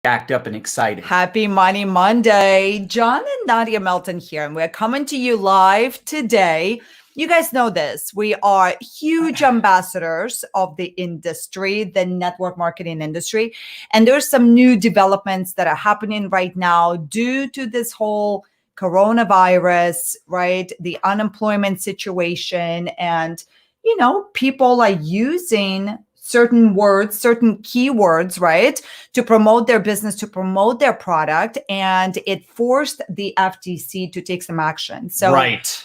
Jacked up and excited. Happy Money Monday. John and Nadya Melton here, and we're coming to you live today. You guys know this. We are huge ambassadors of the industry, the network marketing industry. And there's some new developments that are happening right now due to this whole coronavirus, right? The unemployment situation. And, people are using certain words, certain keywords, right, to promote their business, to promote their product. And it forced the FTC to take some action. So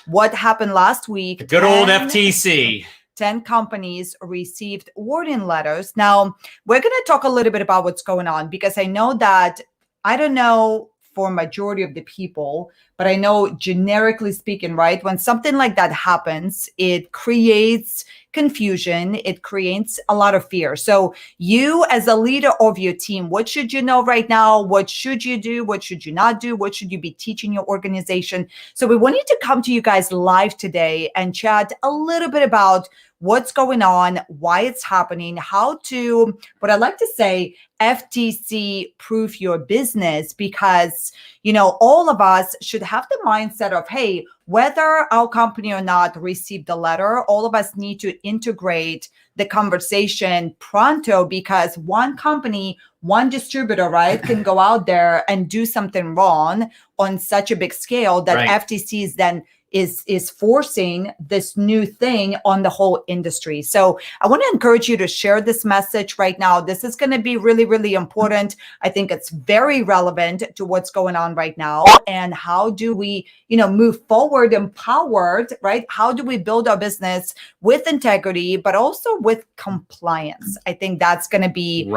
what happened last week? The good old FTC. 10 companies received warning letters. Now, we're going to talk a little bit about what's going on, because I know that, I don't know for majority of the people, but I know generically speaking, right, when something like that happens, it creates confusion, it creates a lot of fear. So you as a leader of your team, what should you know right now? What should you do? What should you not do? What should you be teaching your organization? So we wanted to come to you guys live today and chat a little bit about what's going on, why it's happening, how to, what I like to say, FTC proof your business, because, all of us should have the mindset of, hey, whether our company or not received the letter, all of us need to integrate the conversation pronto, because one company, one distributor, right, can go out there and do something wrong on such a big scale that FTC is then is forcing this new thing on the whole industry. So I want to encourage you to share this message right now. This is going to be really, really important. I think it's very relevant to what's going on right now. And how do we, move forward empowered, right? How do we build our business with integrity, but also with compliance? I think that's going to be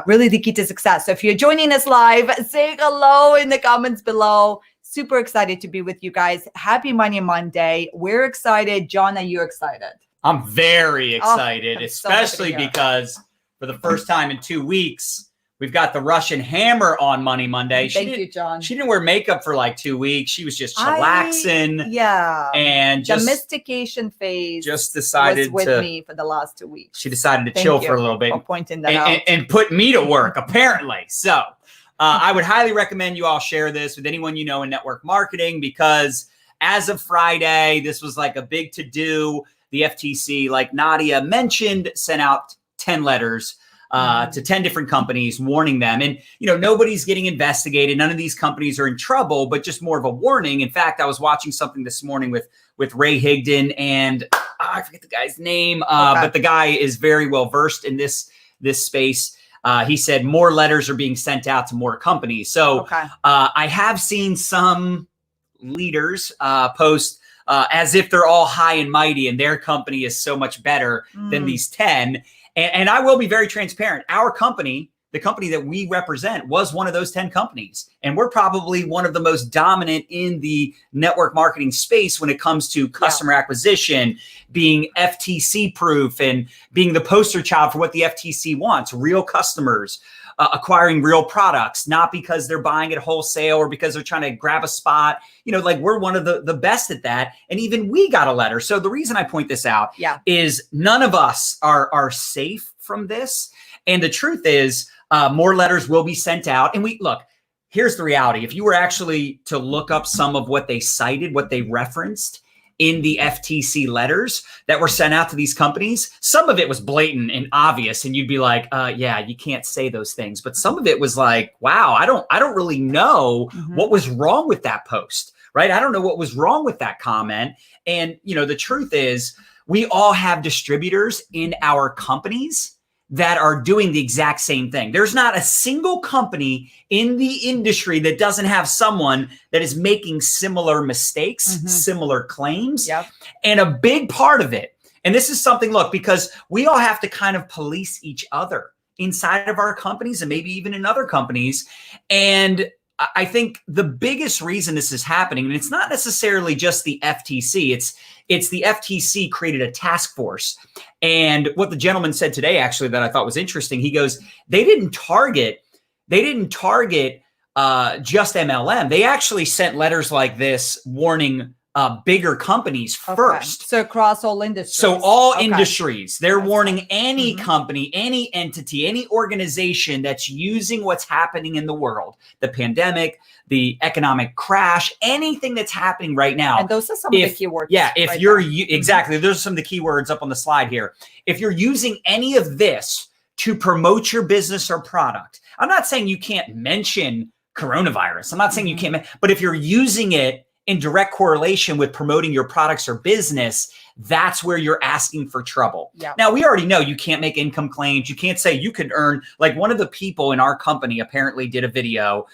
really the key to success. So if you're joining us live, say hello in the comments below. Super excited to be with you guys. Happy Money Monday. We're excited. John, are you excited? I'm very excited, especially because for the first time in 2 weeks, we've got the Russian hammer on Money Monday. Thank you, John. She didn't wear makeup for like 2 weeks. She was just chillaxing. And just domestication phase just decided was with me for the last 2 weeks. She decided to chill for a little bit for pointing that out. And put me to work, apparently. So I would highly recommend you all share this with anyone you know in network marketing, because as of Friday, this was like a big to-do. The FTC, like Nadya mentioned, sent out 10 letters to 10 different companies warning them. And, nobody's getting investigated. None of these companies are in trouble, but just more of a warning. In fact, I was watching something this morning with Ray Higdon, and I forget the guy's name, but the guy is very well versed in this space. He said more letters are being sent out to more companies. So I have seen some leaders post as if they're all high and mighty and their company is so much better than these 10. And I will be very transparent. Our company, the company that we represent, was one of those 10 companies. And we're probably one of the most dominant in the network marketing space when it comes to customer acquisition, being FTC proof, and being the poster child for what the FTC wants, real customers, acquiring real products, not because they're buying at wholesale or because they're trying to grab a spot. We're one of the best at that. And even we got a letter. So the reason I point this out is none of us are safe from this. And the truth is, more letters will be sent out. And here's the reality. If you were actually to look up some of what they cited, what they referenced in the FTC letters that were sent out to these companies, some of it was blatant and obvious. And you'd be like, you can't say those things. But some of it was like, wow, I don't really know what was wrong with that post, right? I don't know what was wrong with that comment. And, the truth is, we all have distributors in our companies that are doing the exact same thing. There's not a single company in the industry that doesn't have someone that is making similar mistakes, similar claims. And a big part of it, and this is something, because we all have to kind of police each other inside of our companies and maybe even in other companies. And I think the biggest reason this is happening, and it's not necessarily just the FTC, it's the FTC created a task force. And what the gentleman said today, actually, that I thought was interesting, he goes, they didn't target just MLM. They actually sent letters like this warning bigger companies first. So across all industries. So all industries, they're warning any company, any entity, any organization that's using what's happening in the world, the pandemic, the economic crash, anything that's happening right now. And those are some of the keywords. Yeah, if you're exactly, those are some of the keywords up on the slide here. If you're using any of this to promote your business or product, I'm not saying you can't mention coronavirus. I'm not saying you can't, but if you're using it in direct correlation with promoting your products or business, that's where you're asking for trouble. Yeah. Now, we already know you can't make income claims. You can't say you could earn, like one of the people in our company apparently did a video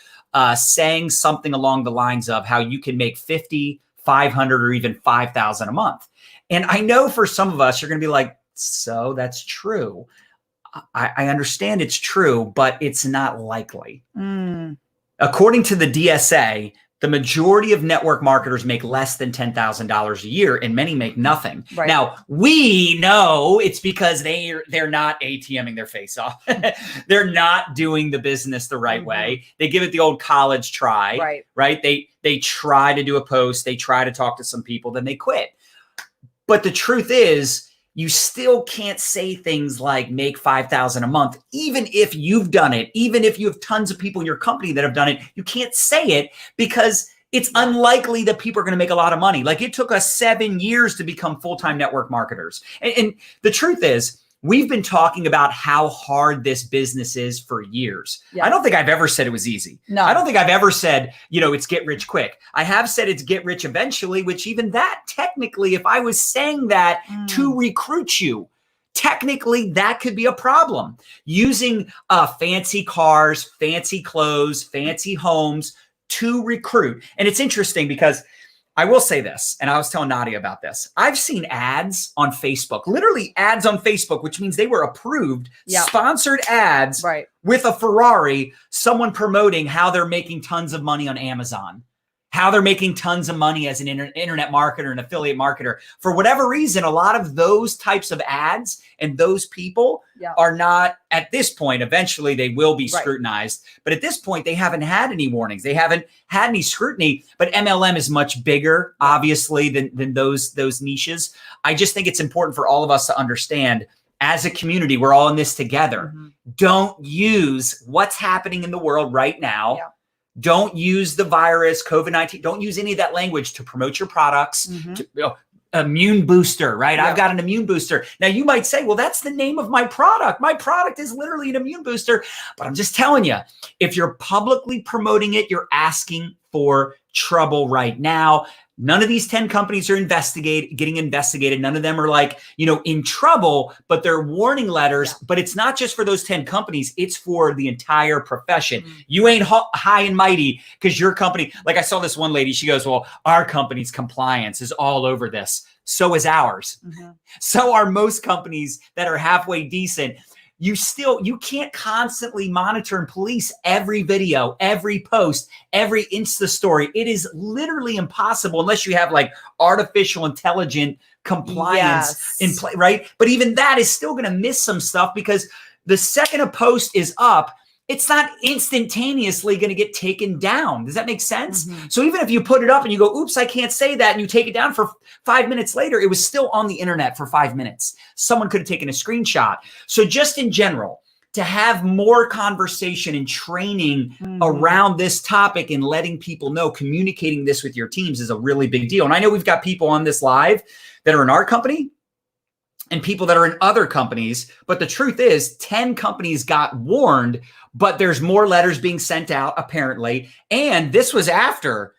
saying something along the lines of how you can make 50, 500, or even 5,000 a month. And I know for some of us, you're going to be like, so that's true. I understand it's true, but it's not likely. According to the DSA, the majority of network marketers make less than $10,000 a year, and many make nothing. Right. Now, we know it's because they're not ATMing their face off. They're not doing the business the right way. They give it the old college try, right? They try to do a post, they try to talk to some people, then they quit. But the truth is, you still can't say things like make 5,000 a month, even if you've done it, even if you have tons of people in your company that have done it. You can't say it because it's unlikely that people are going to make a lot of money. Like it took us 7 years to become full-time network marketers. And the truth is, we've been talking about how hard this business is for years. I don't think I've ever said it was easy. No. I don't think I've ever said, it's get rich quick. I have said it's get rich eventually, which even that technically, if I was saying that to recruit you, technically that could be a problem. Using fancy cars, fancy clothes, fancy homes to recruit. And it's interesting because I will say this, and I was telling Nadya about this. I've seen ads on Facebook, literally ads on Facebook, which means they were approved, sponsored ads with a Ferrari, someone promoting how they're making tons of money on Amazon, how they're making tons of money as an internet marketer, an affiliate marketer. For whatever reason, a lot of those types of ads and those people are not, at this point, eventually they will be scrutinized. But at this point, they haven't had any warnings. They haven't had any scrutiny, but MLM is much bigger, obviously, than those niches. I just think it's important for all of us to understand, as a community, we're all in this together. Don't use what's happening in the world right now. Don't use the virus, COVID-19. Don't use any of that language to promote your products. Immune booster, right? I've got an immune booster. Now you might say, well, that's the name of my product. My product is literally an immune booster. But I'm just telling you, if you're publicly promoting it, you're asking for trouble right now. None of these 10 companies are getting investigated. None of them are like, in trouble, but they're warning letters. But it's not just for those 10 companies. It's for the entire profession. You ain't high and mighty because your company, like I saw this one lady, she goes, well, our company's compliance is all over this. So is ours. So are most companies that are halfway decent. You can't constantly monitor and police every video, every post, every Insta story. It is literally impossible unless you have like artificial intelligent compliance in play, right? But even that is still going to miss some stuff because the second a post is up, it's not instantaneously going to get taken down. Does that make sense? So even if you put it up and you go, oops, I can't say that, and you take it down for 5 minutes later, it was still on the internet for 5 minutes. Someone could have taken a screenshot. So just in general, to have more conversation and training around this topic and letting people know, communicating this with your teams is a really big deal. And I know we've got people on this live that are in our company and people that are in other companies. But the truth is 10 companies got warned, but there's more letters being sent out apparently. And this was after,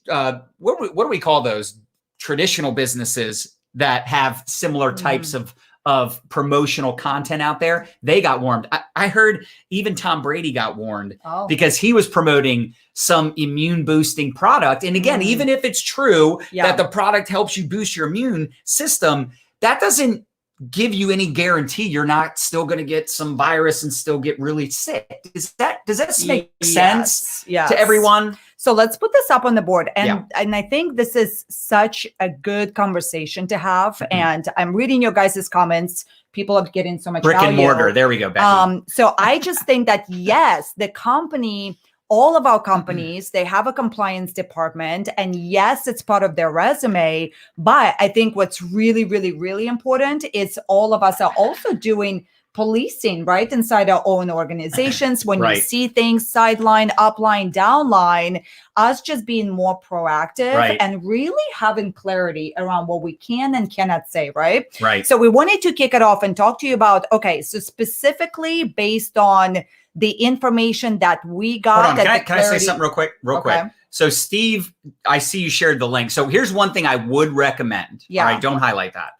what do we call those traditional businesses that have similar types of promotional content out there? They got warned. I heard even Tom Brady got warned because he was promoting some immune boosting product. And again, even if it's true that the product helps you boost your immune system, that doesn't give you any guarantee you're not still going to get some virus and still get really sick. Does that make sense to everyone? So let's put this up on the board. And I think this is such a good conversation to have. And I'm reading your guys' comments. People are getting so much brick value. and mortar. There we go, Becky. So I just think that, yes, the company all of our companies, they have a compliance department, and yes, it's part of their resume. But I think what's really, really, really important is all of us are also doing policing, right, inside our own organizations. When you see things sideline, upline, downline, us just being more proactive and really having clarity around what we can and cannot say, right? So we wanted to kick it off and talk to you about, okay, so specifically based on the information that we got. Hold on, can I say something real quick? Quick. So Steve, I see you shared the link. So here's one thing I would recommend. All right, don't highlight that.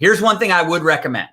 Here's one thing I would recommend.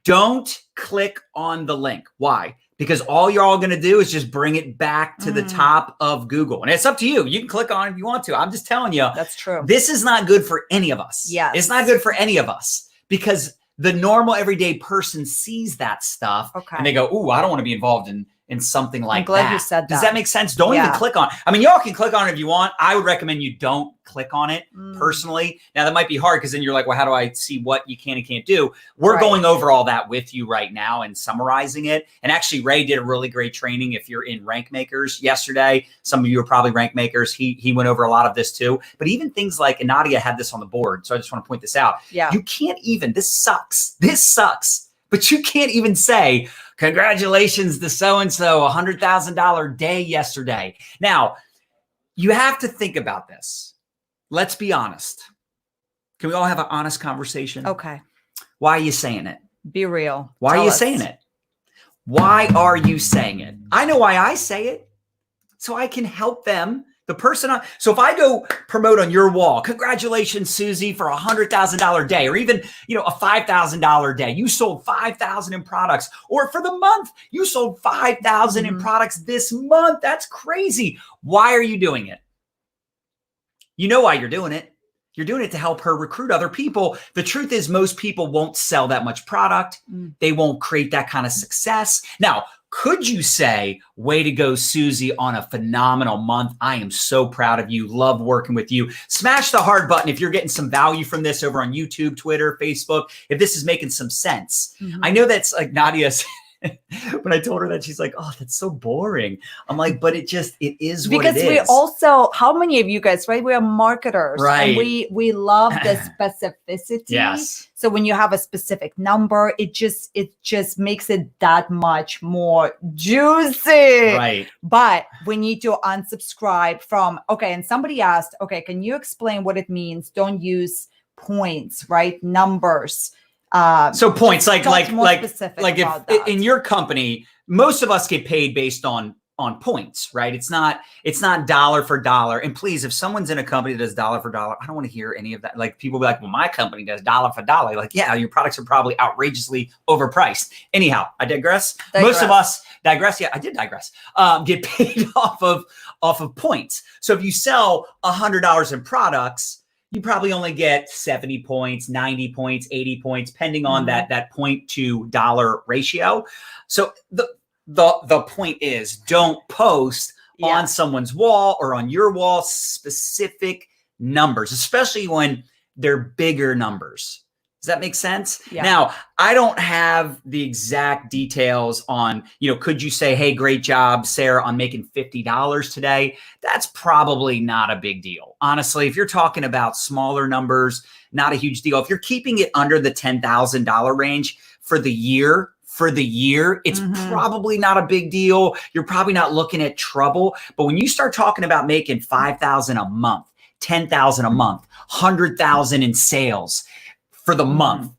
Don't click on the link. Why? Because all you're all going to do is just bring it back to the top of Google. And it's up to you. You can click on it if you want to. I'm just telling you. That's true. This is not good for any of us. It's not good for any of us because the normal everyday person sees that stuff and they go, ooh, I don't want to be involved in something like that. I'm glad you said that. Does that make sense? Don't even click on it. I mean, y'all can click on it if you want. I would recommend you don't click on it personally. Now, that might be hard because then you're like, well, how do I see what you can and can't do? We're going over all that with you right now and summarizing it. And actually, Ray did a really great training. If you're in Rank Makers yesterday, some of you are probably Rank Makers. He went over a lot of this too. But even things like, and Nadia had this on the board, so I just want to point this out. You can't even, this sucks. But you can't even say, congratulations to so-and-so, $100,000 day yesterday. Now, you have to think about this. Let's be honest. Can we all have an honest conversation? Okay. Why are you saying it? Be real. Why are you saying it? Why are you saying it? I know why I say it. So I can help them. The person on, so if I go promote on your wall, congratulations, Susie, for $100,000 day, or even, a $5,000 day. You sold 5,000 in products, or for the month, you sold 5,000 in products this month. That's crazy. Why are you doing it? You know why you're doing it. You're doing it to help her recruit other people. The truth is most people won't sell that much product. They won't create that kind of success. Now, could you say, way to go, Susie, on a phenomenal month? I am so proud of you. Love working with you. Smash the heart button if you're getting some value from this over on YouTube, Twitter, Facebook, if this is making some sense. I know that's like Nadya's. When I told her that, she's like, oh, that's so boring. I'm like, but it is what it is. Because we also, how many of you guys, right? We are marketers. And we love the specificity. Yes. So when you have a specific number, it just makes it that much more juicy. Right. But we need to unsubscribe from, okay, and somebody asked, okay, can you explain what it means? Don't use points, right? Numbers. So points like if in your company, most of us get paid based on points, right? It's not dollar for dollar. And please, if someone's in a company that does dollar for dollar, I don't want to hear any of that. Like people be like, well, my company does dollar for dollar. Like, yeah, your products are probably outrageously overpriced. Anyhow, I digress. Most of us digress. Yeah, I did digress. Get paid off of points. So if you sell $100 in products, you probably only get 70 points, 90 points, 80 points, depending on that point to dollar ratio. So the point is, don't post on someone's wall or on your wall specific numbers, especially when they're bigger numbers. Does that make sense? Yeah. Now, I don't have the exact details on, could you say, hey, great job, Sarah, on making $50 today? That's probably not a big deal. Honestly, if you're talking about smaller numbers, not a huge deal. If you're keeping it under the $10,000 range for the year, it's probably not a big deal. You're probably not looking at trouble. But when you start talking about making $5,000 a month, $10,000 a month, $100,000 in sales for the month,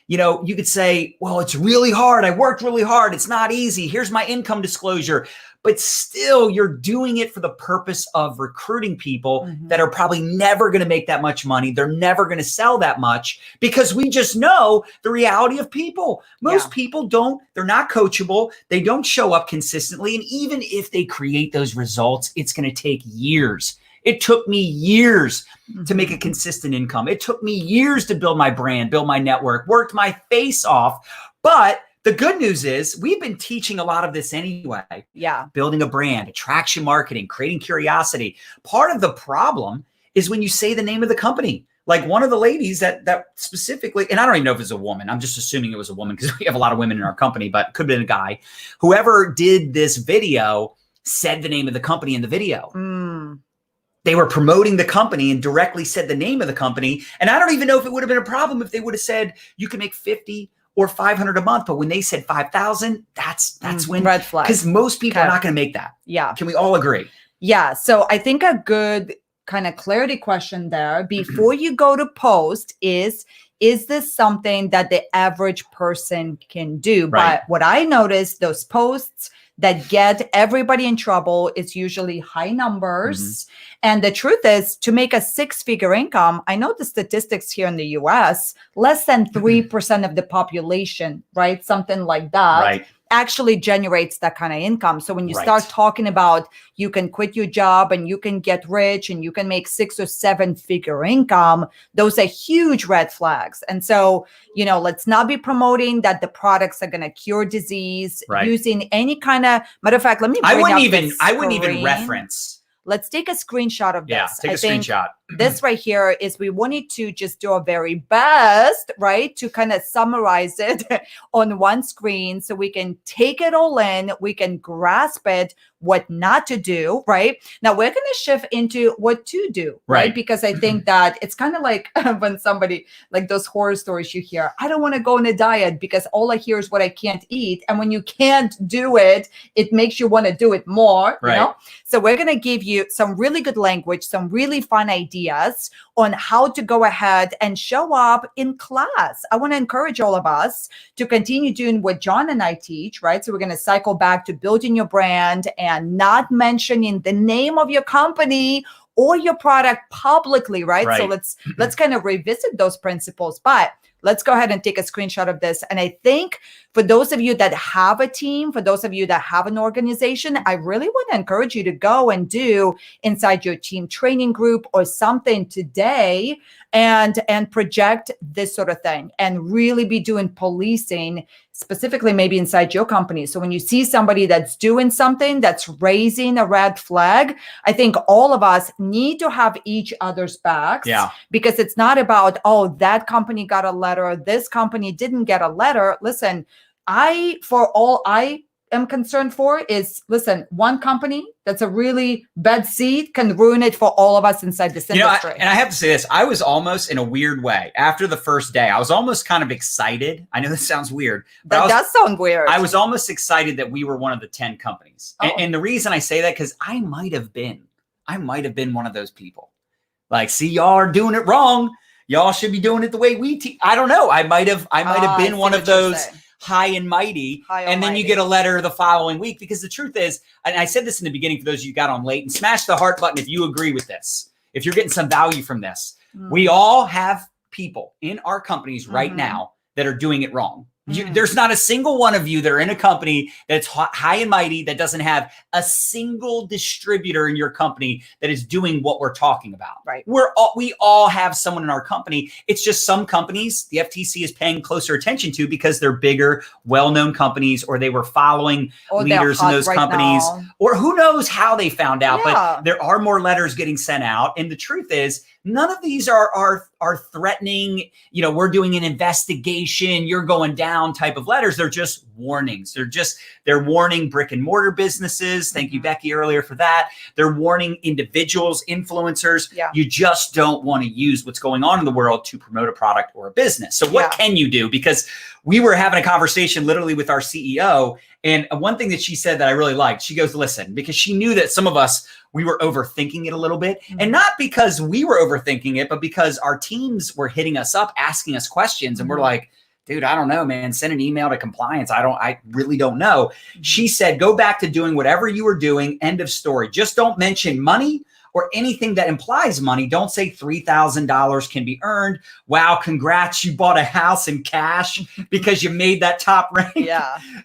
you could say, well, it's really hard. I worked really hard. It's not easy. Here's my income disclosure. But still, you're doing it for the purpose of recruiting people that are probably never going to make that much money. They're never going to sell that much because we just know the reality of people. Most people they're not coachable. They don't show up consistently. And even if they create those results, it's going to take years. It took me years to make a consistent income. It took me years to build my brand, build my network, worked my face off. But the good news is we've been teaching a lot of this anyway. Yeah. Building a brand, attraction marketing, creating curiosity. Part of the problem is when you say the name of the company. Like one of the ladies that specifically, and I don't even know if it's a woman. I'm just assuming it was a woman because we have a lot of women in our company, but it could have been a guy. Whoever did this video said the name of the company in the video. They were promoting the company and directly said the name of the company. And I don't even know if it would have been a problem if they would have said you can make 50 or 500 a month. But when they said 5,000, that's when red flag. Because most people are not going to make that. Yeah. Can we all agree? Yeah. So I think a good kind of clarity question there before you go to post is this something that the average person can do? Right. But what I noticed, those posts that get everybody in trouble is usually high numbers. And the truth is, to make a 6-figure income, I know the statistics here in the US, less than 3% of the population, right? Something like that. Actually generates that kind of income. So when you start talking about you can quit your job and you can get rich and you can make 6 or 7-figure income, those are huge red flags. And so, let's not be promoting that the products are going to cure disease using any kind of, matter of fact, let me bring I wouldn't even reference. Let's take a screenshot of this. Yeah, take a screenshot. This right here is we wanted to just do our very best, right? To kind of summarize it on one screen so we can take it all in, we can grasp it, what not to do, right? Now we're going to shift into what to do, right? Because I think that it's kind of like when somebody, like those horror stories you hear, I don't want to go on a diet because all I hear is what I can't eat. And when you can't do it, it makes you want to do it more, you know? So we're going to give you some really good language, some really fun ideas on how to go ahead and show up in class. I want to encourage all of us to continue doing what John and I teach, right? So we're going to cycle back to building your brand and not mentioning the name of your company or your product publicly, right? So let's kind of revisit those principles. But let's go ahead and take a screenshot of this. And I think for those of you that have a team, for those of you that have an organization, I really want to encourage you to go and do inside your team training group or something today and project this sort of thing and really be doing policing, specifically maybe inside your company. So when you see somebody that's doing something that's raising a red flag, I think all of us need to have each other's backs. Because it's not about, oh, that company got a letter, this company didn't get a letter. Listen, all I am concerned for is, listen, one company that's a really bad seed can ruin it for all of us inside this industry. And I have to say this, I was almost, in a weird way, after the first day, I was almost kind of excited. I know this sounds weird. But that does sound weird. I was almost excited that we were one of the 10 companies. And the reason I say that, because I might have been one of those people. Like, see, y'all are doing it wrong. Y'all should be doing it the way we teach. I don't know. I might have been one of those high and mighty. And then you get a letter the following week, because the truth is, and I said this in the beginning for those of you who got on late, and smash the heart button if you agree with this, if you're getting some value from this. We all have people in our companies right now that are doing it wrong. There's not a single one of you that are in a company that's high and mighty that doesn't have a single distributor in your company that is doing what we're talking about. We all have someone in our company. It's just some companies the FTC is paying closer attention to because they're bigger, well-known companies, or they were following leaders in those companies, or who knows how they found out. But there are more letters getting sent out. And the truth is, none of these are threatening, we're doing an investigation, you're going down type of letters. They're just warnings. They're warning brick and mortar businesses. Thank you, Becky, earlier for that. They're warning individuals, influencers. You just don't want to use what's going on in the world to promote a product or a business. So what can you do? Because we were having a conversation literally with our CEO. And one thing that she said that I really liked, she goes, listen, because she knew that some of us, we were overthinking it a little bit. And not because we were overthinking it, but because our teams were hitting us up, asking us questions. And we're like, dude, I don't know, man, send an email to compliance. I really don't know. She said, go back to doing whatever you were doing. End of story. Just don't mention money or anything that implies money. Don't say $3,000 can be earned. Wow, congrats, you bought a house in cash because you made that top rank.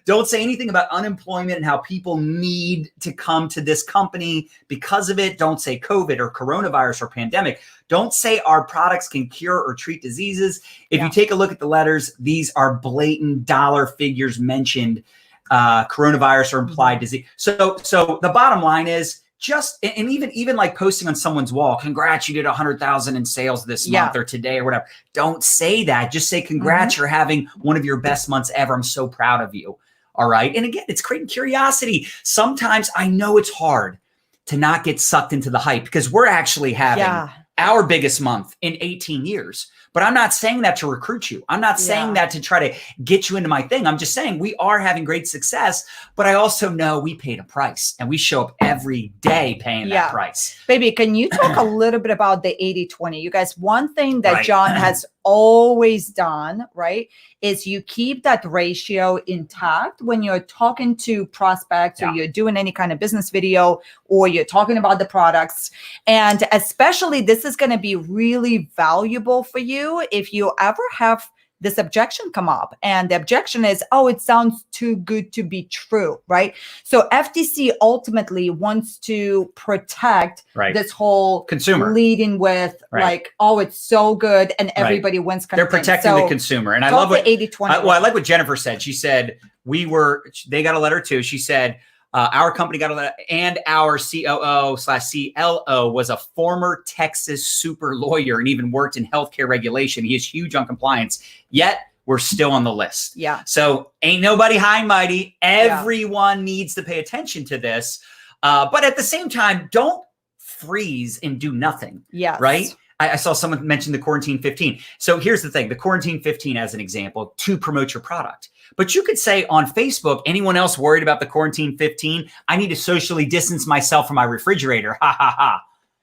Don't say anything about unemployment and how people need to come to this company because of it. Don't say COVID or coronavirus or pandemic. Don't say our products can cure or treat diseases. If you take a look at the letters, these are blatant dollar figures mentioned, coronavirus or implied disease. So the bottom line is, and even like posting on someone's wall, congrats, you did 100,000 in sales this month or today or whatever. Don't say that. Just say, congrats, you're having one of your best months ever. I'm so proud of you. All right. And again, it's creating curiosity. Sometimes I know it's hard to not get sucked into the hype because we're actually having our biggest month in 18 years. But I'm not saying that to recruit you. I'm not saying that to try to get you into my thing. I'm just saying we are having great success, but I also know we paid a price and we show up every day paying that price. Baby, can you talk a little bit about the 80-20? You guys, one thing that John has always done, right, is you keep that ratio intact when you're talking to prospects or you're doing any kind of business video or you're talking about the products. And especially this is going to be really valuable for you if you ever have this objection come up. And the objection is, oh, it sounds too good to be true, right? So FTC ultimately wants to protect this whole consumer leading with like, oh, it's so good and everybody wins. They're protecting the consumer. And I love what 80-20. I like what Jennifer said. She said, they got a letter too. She said, our company got a letter, and our COO/CLO was a former Texas super lawyer and even worked in healthcare regulation. He is huge on compliance, yet we're still on the list. Yeah. So ain't nobody high and mighty. Everyone needs to pay attention to this. But at the same time, don't freeze and do nothing. Yeah. Right. I saw someone mention the Quarantine 15. So here's the thing, the Quarantine 15 as an example to promote your product. But you could say on Facebook, anyone else worried about the Quarantine 15? I need to socially distance myself from my refrigerator. Ha, ha, ha.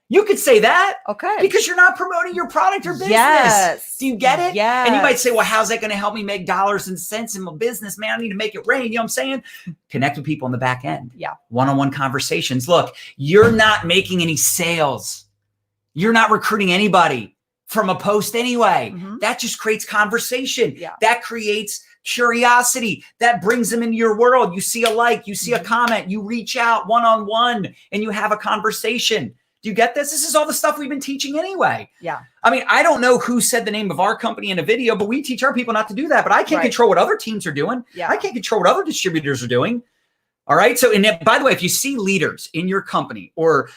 You could say that. Okay. Because you're not promoting your product or business. Yes. Do you get it? Yes. And you might say, well, how's that going to help me make dollars and cents in my business? Man, I need to make it rain. You know what I'm saying? Connect with people on the back end. Yeah. One-on-one conversations. Look, you're not making any sales. You're not recruiting anybody from a post anyway. That just creates conversation. Yeah. That creates curiosity. That brings them into your world. You see a like, you see a comment, you reach out one-on-one and you have a conversation. Do you get this? This is all the stuff we've been teaching anyway. Yeah. I mean, I don't know who said the name of our company in a video, but we teach our people not to do that. But I can't control what other teams are doing. Yeah. I can't control what other distributors are doing. All right. So, and by the way, if you see leaders in your company or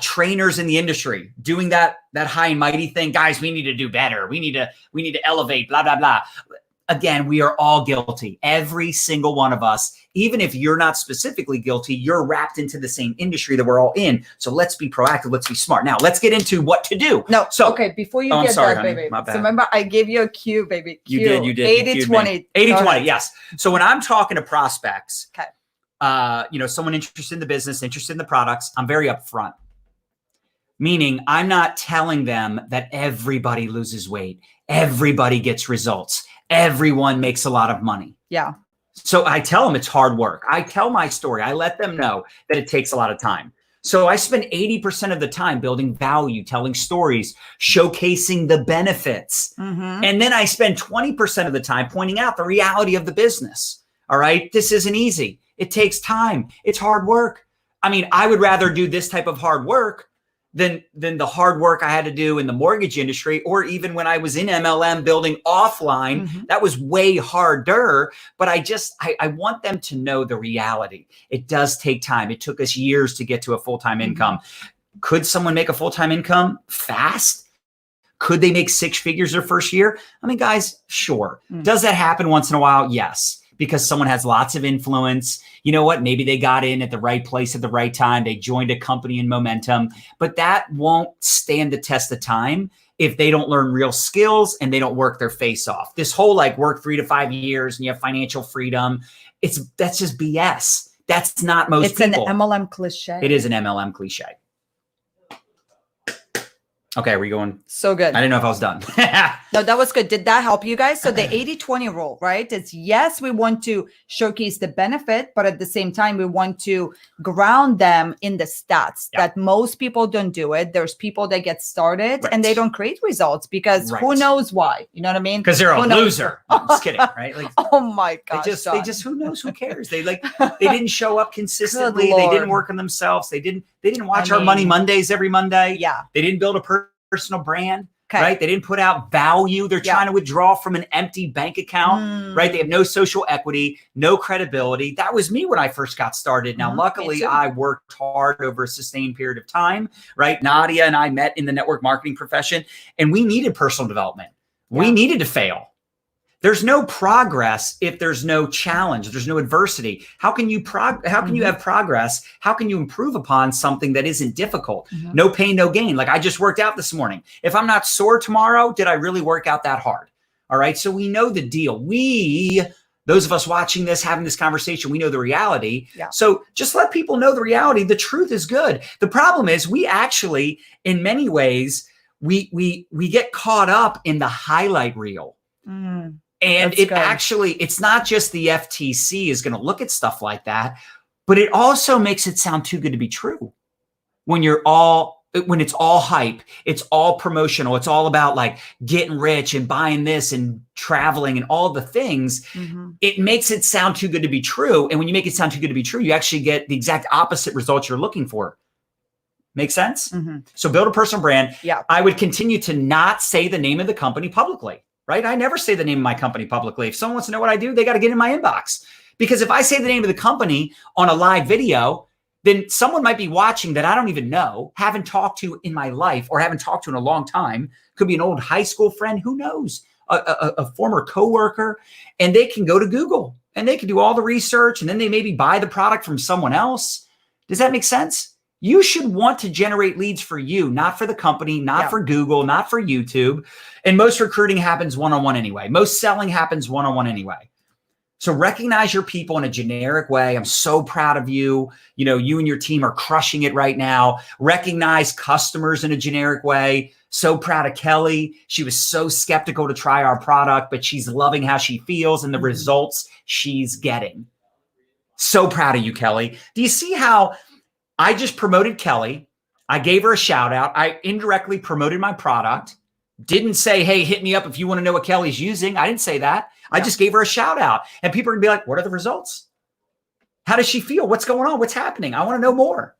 trainers in the industry doing that high and mighty thing, guys, we need to do better. We need to elevate, blah, blah, blah. Again, we are all guilty. Every single one of us, even if you're not specifically guilty, you're wrapped into the same industry that we're all in. So let's be proactive. Let's be smart. Now let's get into what to do. No. So, okay. Before you get sorry, that, honey, baby. my bad. So remember, I gave you a cue, baby. Cue. You did. 80-20. 80-20. Yes. So when I'm talking to prospects, okay. Someone interested in the business, interested in the products, I'm very upfront. Meaning I'm not telling them that everybody loses weight, everybody gets results, everyone makes a lot of money. Yeah. So I tell them it's hard work. I tell my story. I let them know that it takes a lot of time. So I spend 80% of the time building value, telling stories, showcasing the benefits. And then I spend 20% of the time pointing out the reality of the business. All right. This isn't easy. It takes time. It's hard work. I mean, I would rather do this type of hard work than the hard work I had to do in the mortgage industry, or even when I was in MLM building offline. That was way harder. But I want them to know the reality. It does take time. It took us years to get to a full-time income. Could someone make a full-time income fast? Could they make six figures their first year? I mean, guys, sure. Does that happen once in a while? Yes. Because someone has lots of influence. You know what? Maybe they got in at the right place at the right time. They joined a company in momentum, but that won't stand the test of time if they don't learn real skills and they don't work their face off. This whole like work 3 to 5 years and you have financial freedom. That's just BS. That's not most people. It's an MLM cliche. It is an MLM cliche. Okay, are we going? So good. I didn't know if I was done. No, that was good. Did that help you guys? So the 80-20 rule, right? It's yes, we want to showcase the benefit, but at the same time, we want to ground them in the stats that most people don't do it. There's people that get started and they don't create results because who knows why? You know what I mean? Because they're a loser. I'm just kidding, right? Like, oh my gosh. They just, who knows? Who cares? They didn't show up consistently. They didn't work on themselves. They didn't watch our Money Mondays every Monday. Yeah. They didn't build a personal brand. Right? They didn't put out value. They're trying to withdraw from an empty bank account, right? They have no social equity, no credibility. That was me when I first got started. Now, luckily, I worked hard over a sustained period of time, right? Nadya and I met in the network marketing profession, and we needed personal development. We needed to fail. There's no progress if there's no challenge, if there's no adversity. How can you have progress? How can you improve upon something that isn't difficult? No pain, no gain. Like I just worked out this morning. If I'm not sore tomorrow, did I really work out that hard? All right. So we know the deal. Those of us watching this, having this conversation, we know the reality. Yeah. So just let people know the reality. The truth is good. The problem is we actually, in many ways, we get caught up in the highlight reel. And it's not just the FTC is going to look at stuff like that, but it also makes it sound too good to be true. When it's all hype, it's all promotional, it's all about like getting rich and buying this and traveling and all the things, it makes it sound too good to be true. And when you make it sound too good to be true, you actually get the exact opposite results you're looking for. Make sense? So build a personal brand. Yeah. I would continue to not say the name of the company publicly, right? I never say the name of my company publicly. If someone wants to know what I do, they got to get in my inbox. Because if I say the name of the company on a live video, then someone might be watching that I don't even know, haven't talked to in my life or haven't talked to in a long time. Could be an old high school friend, who knows, a former coworker, and they can go to Google and they can do all the research and then they maybe buy the product from someone else. Does that make sense? You should want to generate leads for you, not for the company, not for Google, not for YouTube. And most recruiting happens one-on-one anyway. Most selling happens one-on-one anyway. So recognize your people in a generic way. I'm so proud of you. You know, you and your team are crushing it right now. Recognize customers in a generic way. So proud of Kelly. She was so skeptical to try our product, but she's loving how she feels and the results she's getting. So proud of you, Kelly. Do you see how I just promoted Kelly? I gave her a shout out. I indirectly promoted my product. Didn't say, hey, hit me up if you want to know what Kelly's using. I didn't say that. I just gave her a shout out. And people are going to be like, what are the results? How does she feel? What's going on? What's happening? I want to know more.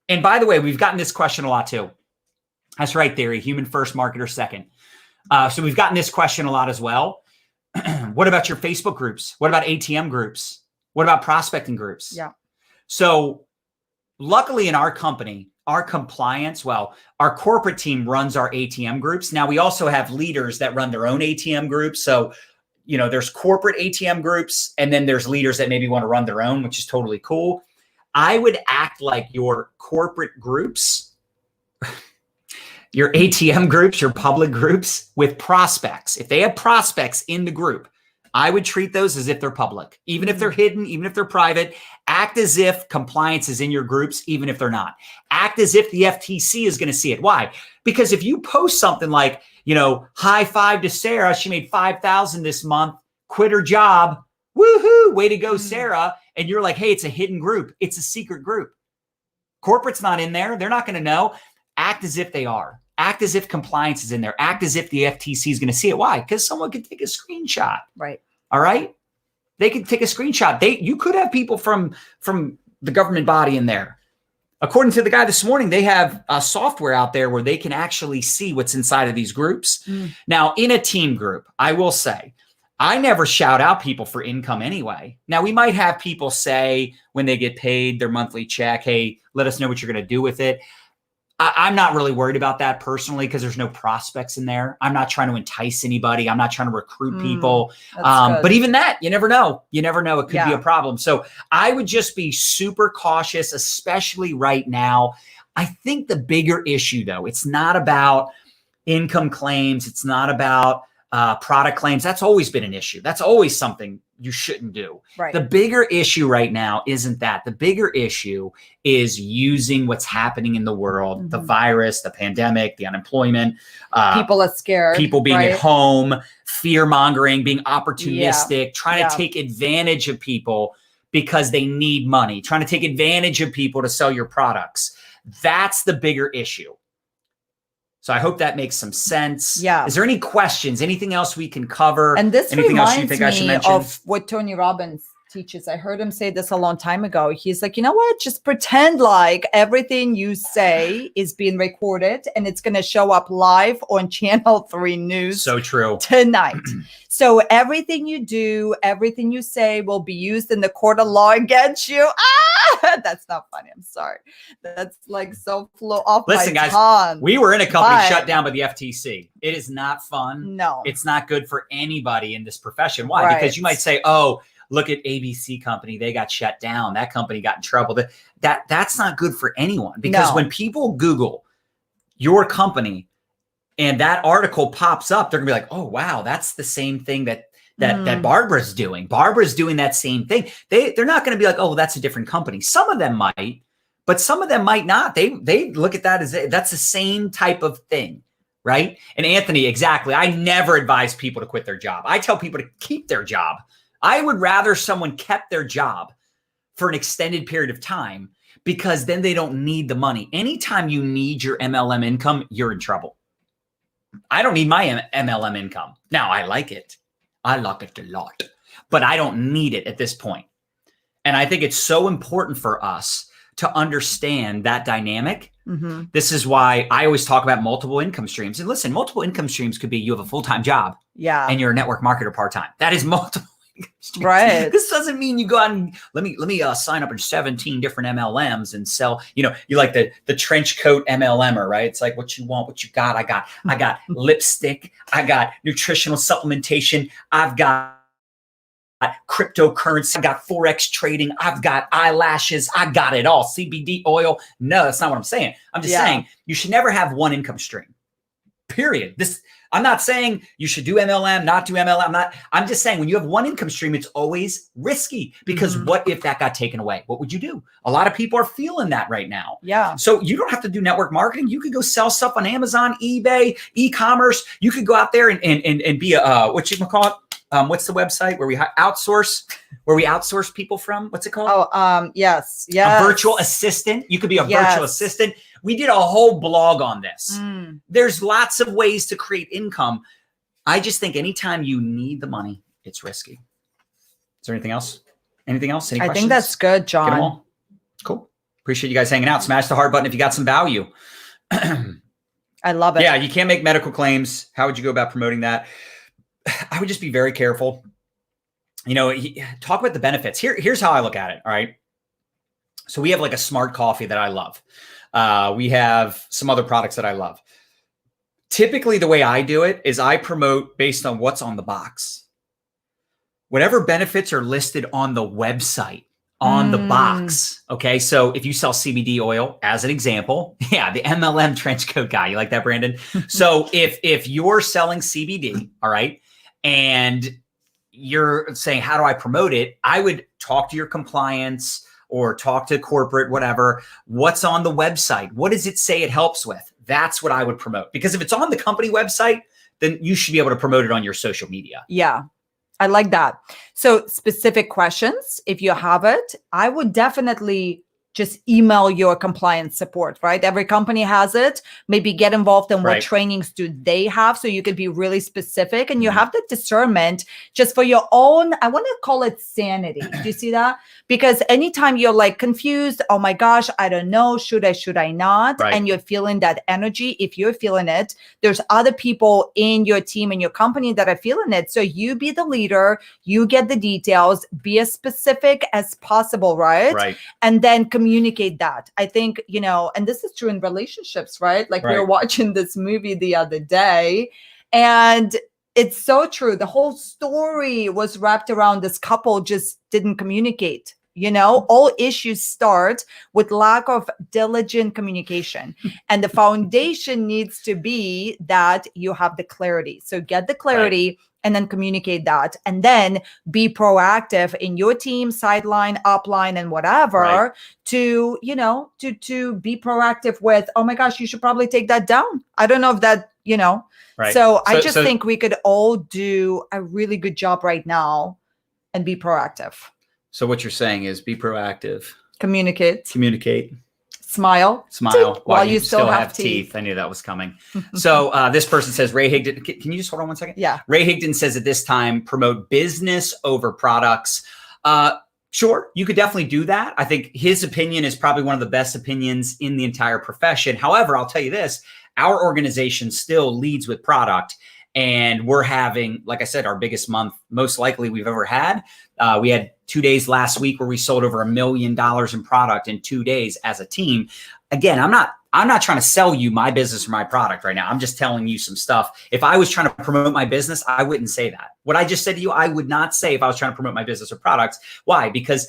And by the way, we've gotten this question a lot too. That's right, Theory. Human first, marketer second. So we've gotten this question a lot as well. What about your Facebook groups? What about ATM groups? What about prospecting groups? Yeah. So luckily in our company, our compliance, our corporate team runs our ATM groups. Now we also have leaders that run their own ATM groups. So, you know, there's corporate ATM groups and then there's leaders that maybe want to run their own, which is totally cool. I would act like your corporate groups, your ATM groups, your public groups with prospects. If they have prospects in the group, I would treat those as if they're public, even if they're hidden, even if they're private. Act as if compliance is in your groups, even if they're not. Act as if the FTC is going to see it. Why? Because if you post something like, you know, high five to Sarah, she made $5,000 this month, quit her job, woohoo, way to go, Sarah. And you're like, hey, it's a hidden group. It's a secret group. Corporate's not in there. They're not going to know. Act as if they are. Act as if compliance is in there. Act as if the FTC is going to see it. Why? Because someone could take a screenshot. Right. All right. They could take a screenshot. You could have people from the government body in there. According to the guy this morning, they have a software out there where they can actually see what's inside of these groups. Now, in a team group, I will say, I never shout out people for income anyway. Now, we might have people say when they get paid their monthly check, hey, let us know what you're going to do with it. I'm not really worried about that personally because there's no prospects in there. I'm not trying to entice anybody. I'm not trying to recruit people. But even that, you never know. You never know. It could be a problem. So I would just be super cautious, especially right now. I think the bigger issue, though, it's not about income claims. It's not about product claims. That's always been an issue. That's always something you shouldn't do. Right. The bigger issue right now isn't that. The bigger issue is using what's happening in the world, the virus, the pandemic, the unemployment. People are scared. People being at home, fear mongering, being opportunistic, trying to take advantage of people because they need money, trying to take advantage of people to sell your products. That's the bigger issue. So I hope that makes some sense. Yeah. Is there any questions? Anything else we can cover? And this Anything else you reminds think I should me mention? of what Tony Robbins teaches. I heard him say this a long time ago. He's like, you know what? Just pretend like everything you say is being recorded and it's going to show up live on Channel 3 News. So true. Tonight. So everything you do, everything you say will be used in the court of law against you. That's not funny. I'm sorry. That's like so flow off Listen, my guys, tongue. we were in a company shut down by the FTC. It is not fun. No. It's not good for anybody in this profession. Why? Because you might say, oh, look at ABC company. They got shut down. That company got in trouble. That's not good for anyone. Because when people Google your company and that article pops up, they're gonna be like, oh, wow, that's the same thing that Barbara's doing. Barbara's doing that same thing. They're not going to be like, oh, that's a different company. Some of them might, but some of them might not. They look at that as that's the same type of thing, right? And Anthony, exactly. I never advise people to quit their job. I tell people to keep their job. I would rather someone kept their job for an extended period of time because then they don't need the money. Anytime you need your MLM income, you're in trouble. I don't need my MLM income. Now, I like it. I like it a lot, but I don't need it at this point. And I think it's so important for us to understand that dynamic. Mm-hmm. This is why I always talk about multiple income streams. And listen, multiple income streams could be you have a full-time job and you're a network marketer part-time. That is multiple income streams. Right. This doesn't mean you go out and let me sign up in 17 different MLMs and sell, you like the trench coat MLMer, right? It's like what you want, what you got. I got lipstick. I got nutritional supplementation. I've got cryptocurrency. I got Forex trading. I've got eyelashes. I got it all. CBD oil. No, that's not what I'm saying. I'm just saying you should never have one income stream, period. I'm not saying you should do MLM, not do MLM. I'm just saying when you have one income stream, it's always risky because what if that got taken away? What would you do? A lot of people are feeling that right now. Yeah. So you don't have to do network marketing. You could go sell stuff on Amazon, eBay, e-commerce. You could go out there and be a, what you call it? What's the website where we outsource people from? What's it called? Oh, yes. A virtual assistant. You could be a virtual assistant. We did a whole blog on this. There's lots of ways to create income. I just think anytime you need the money, it's risky. Is there anything else? Anything else? Any questions? I think that's good, John. Get them all? Cool. Appreciate you guys hanging out. Smash the heart button if you got some value. I love it. Yeah, you can't make medical claims. How would you go about promoting that? I would just be very careful. Talk about the benefits. Here's how I look at it. All right. So we have like a smart coffee that I love. We have some other products that I love. Typically, the way I do it is I promote based on what's on the box. Whatever benefits are listed on the website, on the box. Okay. So if you sell CBD oil, as an example, the MLM trench coat guy, you like that, Brandon? So if you're selling CBD, all right, and you're saying, how do I promote it? I would talk to your compliance or talk to corporate, whatever. What's on the website? What does it say it helps with? That's what I would promote. Because if it's on the company website, then you should be able to promote it on your social media. Yeah, I like that. So specific questions, if you have it, I would definitely just email your compliance support, right? Every company has it. Maybe get involved in what trainings do they have so you can be really specific and you have the discernment just for your own, I want to call it sanity. Do you see that? Because anytime you're like confused, oh my gosh, I don't know, should I not? And you're feeling that energy, if you're feeling it, there's other people in your team and your company that are feeling it. So you be the leader, you get the details, be as specific as possible, right? And then communicate that. I think, and this is true in relationships, right? Like we were watching this movie the other day and it's so true. The whole story was wrapped around this couple just didn't communicate. All issues start with lack of diligent communication. And the foundation needs to be that you have the clarity. So get the clarity and then communicate that. And then be proactive in your team, sideline, upline, and whatever to, to be proactive with, oh my gosh, you should probably take that down. I don't know if that, So I just think we could all do a really good job right now and be proactive. So what you're saying is be proactive. Communicate. Smile while you still have teeth. I knew that was coming. So this person says, Ray Higdon, can you just hold on one second? Yeah. Ray Higdon says at this time, promote business over products. Sure, you could definitely do that. I think his opinion is probably one of the best opinions in the entire profession. However, I'll tell you this, our organization still leads with product. And we're having, like I said, our biggest month, most likely we've ever had. We had 2 days last week where we sold over $1 million in product in 2 days as a team. Again, I'm not trying to sell you my business or my product right now. I'm just telling you some stuff. If I was trying to promote my business, I wouldn't say that. What I just said to you, I would not say if I was trying to promote my business or products. Why? Because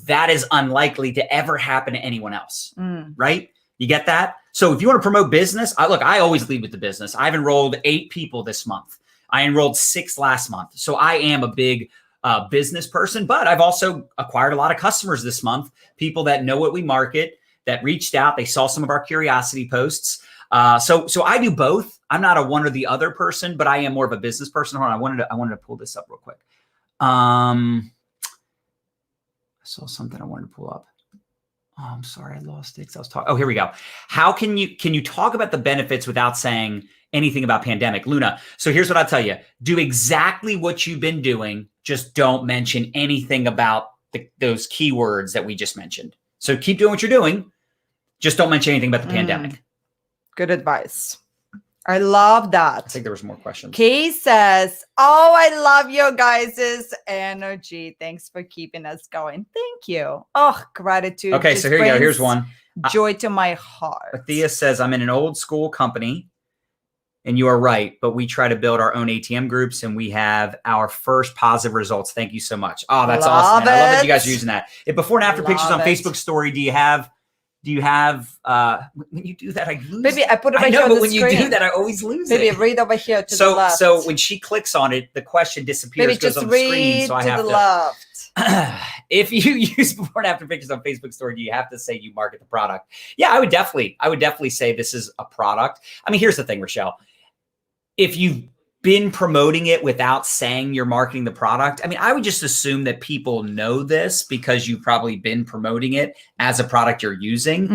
that is unlikely to ever happen to anyone else, right? You get that? So if you want to promote business, I always lead with the business. I've enrolled 8 people this month. I enrolled 6 last month. So I am a big business person, but I've also acquired a lot of customers this month, people that know what we market, that reached out. They saw some of our curiosity posts. So I do both. I'm not a one or the other person, but I am more of a business person. Hold on, I wanted to pull this up real quick. I saw something I wanted to pull up. Oh, I'm sorry, I lost it. Oh, here we go. How can you talk about the benefits without saying anything about pandemic? Luna, so here's what I'll tell you. Do exactly what you've been doing. Just don't mention anything about those keywords that we just mentioned. So keep doing what you're doing. Just don't mention anything about the pandemic. Good advice. I love that. I think there was more questions. Kay says, oh, I love your guys' energy. Thanks for keeping us going. Thank you. Oh, gratitude. Okay, so here you go. Here's one. Joy to my heart. Thea says, I'm in an old school company, and you are right, but we try to build our own ATM groups, and we have our first positive results. Thank you so much. Oh, that's awesome. Man. I love that you guys are using that. If before and after pictures on Facebook story, do you have when you do that, I lose Maybe I put it I know, but when screen. You do that, I always lose Maybe it. read over here to the left. So when she clicks on it, the question disappears, Maybe goes just on the screen. So I have to the left. If you use before and after pictures on Facebook story, do you have to say you market the product? Yeah, I would definitely say this is a product. I mean, here's the thing, Rochelle. If you've been promoting it without saying you're marketing the product, I mean, I would just assume that people know this because you've probably been promoting it as a product you're using.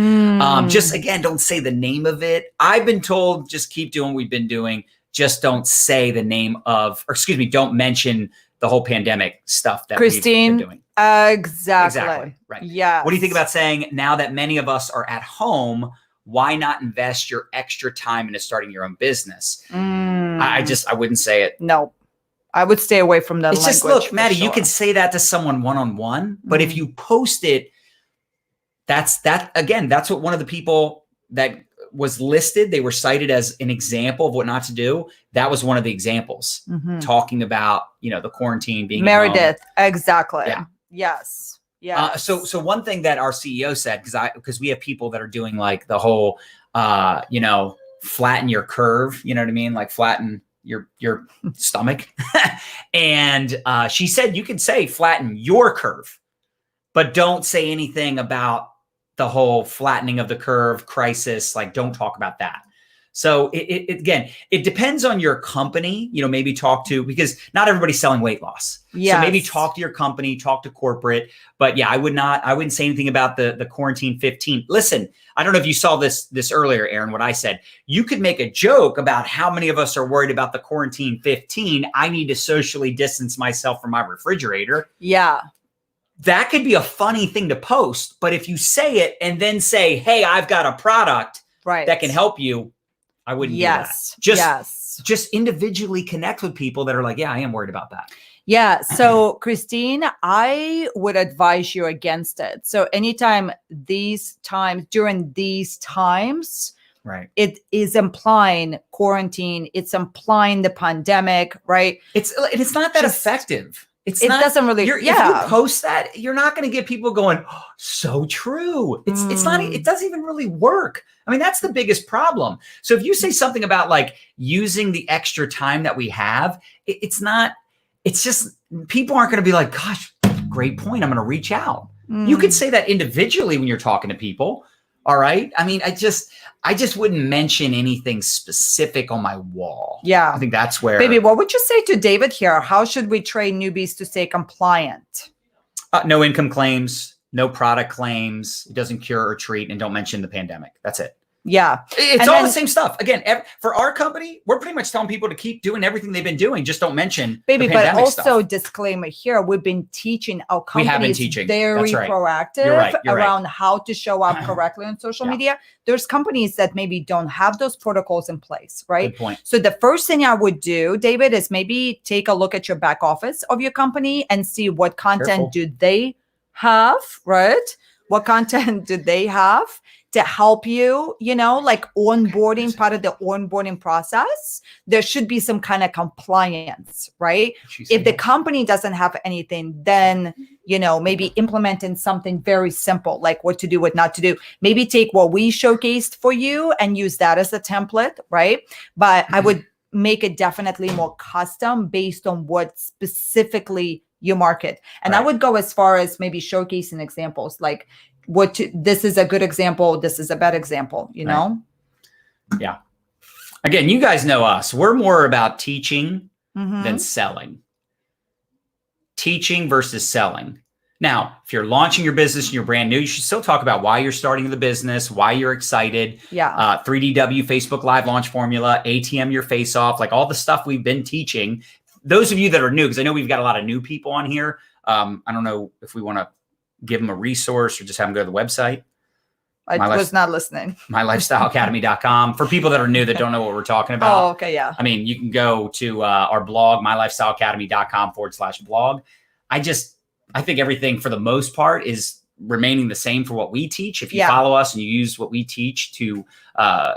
Just again, don't say the name of it. I've been told just keep doing what we've been doing. Just don't say the name of, or excuse me, don't mention the whole pandemic stuff that Christine, we've been doing. Exactly. Right. Yeah. What do you think about saying now that many of us are at home, why not invest your extra time into starting your own business? I wouldn't say it. No, I would stay away from that. It's just, look, Maddie, you can say that to someone one-on-one, but if you post it, that's what one of the people that was listed, they were cited as an example of what not to do. That was one of the examples talking about, the quarantine being Meredith. Exactly. Yeah. Yes. Yeah. So one thing that our CEO said, because we have people that are doing like the whole, flatten your curve, you know what I mean? Like flatten your stomach. And she said, you can say flatten your curve, but don't say anything about the whole flattening of the curve crisis. Like, don't talk about that. So it depends on your company, maybe because not everybody's selling weight loss. Yes. So maybe talk to your company, talk to corporate, but yeah, I wouldn't say anything about the quarantine 15. Listen, I don't know if you saw this earlier, Aaron, what I said. You could make a joke about how many of us are worried about the quarantine 15. I need to socially distance myself from my refrigerator. Yeah. That could be a funny thing to post, but if you say it and then say, hey, I've got a product that can help you, I wouldn't do that. Just individually connect with people that are like, yeah, I am worried about that. Yeah. So Christine, I would advise you against it. So anytime during these times, right, it is implying quarantine. It's implying the pandemic, right? It's not that effective. It doesn't really. If you post that, you're not going to get people going, oh, so true. It's not. It doesn't even really work. I mean, that's the biggest problem. So if you say something about like using the extra time that we have, it's not. It's just people aren't going to be like, gosh, great point. I'm going to reach out. You could say that individually when you're talking to people. All right. I mean, I just wouldn't mention anything specific on my wall. Yeah. I think that's where. Baby, what would you say to David here? How should we train newbies to stay compliant? No income claims, no product claims. It doesn't cure or treat, and don't mention the pandemic. That's it. Yeah. It's And all then- the same stuff. Again, for our company, we're pretty much telling people to keep doing everything they've been doing. Just don't mention Baby, the but pandemic also stuff. disclaimer here, we've been teaching our We have been companies teaching. very That's right. proactive You're right. around how to show up correctly on social Yeah. media. There's companies that maybe don't have those protocols in place, right? Good point. So the first thing I would do, David, is maybe take a look at your back office of your company and see what content do they have, right? What content do they have to help you, like onboarding, part of the onboarding process? There should be some kind of compliance, right? If the company doesn't have anything, then, maybe implementing something very simple, like what to do, what not to do. Maybe take what we showcased for you and use that as a template, right? But I would make it definitely more custom based on what specifically you market. And I would go as far as maybe showcasing examples, like this is a good example, this is a bad example, know? Yeah. Again, you guys know us. We're more about teaching than selling. Teaching versus selling. Now, if you're launching your business and you're brand new, you should still talk about why you're starting the business, why you're excited. Yeah. 3DW, Facebook Live launch formula, ATM your face off, like all the stuff we've been teaching. Those of you that are new, because I know we've got a lot of new people on here. I don't know if we want to give them a resource or just have them go to the website. I was not listening. MyLifestyleAcademy.com. For people that are new that don't know what we're talking about. Oh, okay. Yeah. I mean, you can go to our blog, MyLifestyleAcademy.com/blog. I think everything for the most part is remaining the same for what we teach. If you follow us and you use what we teach to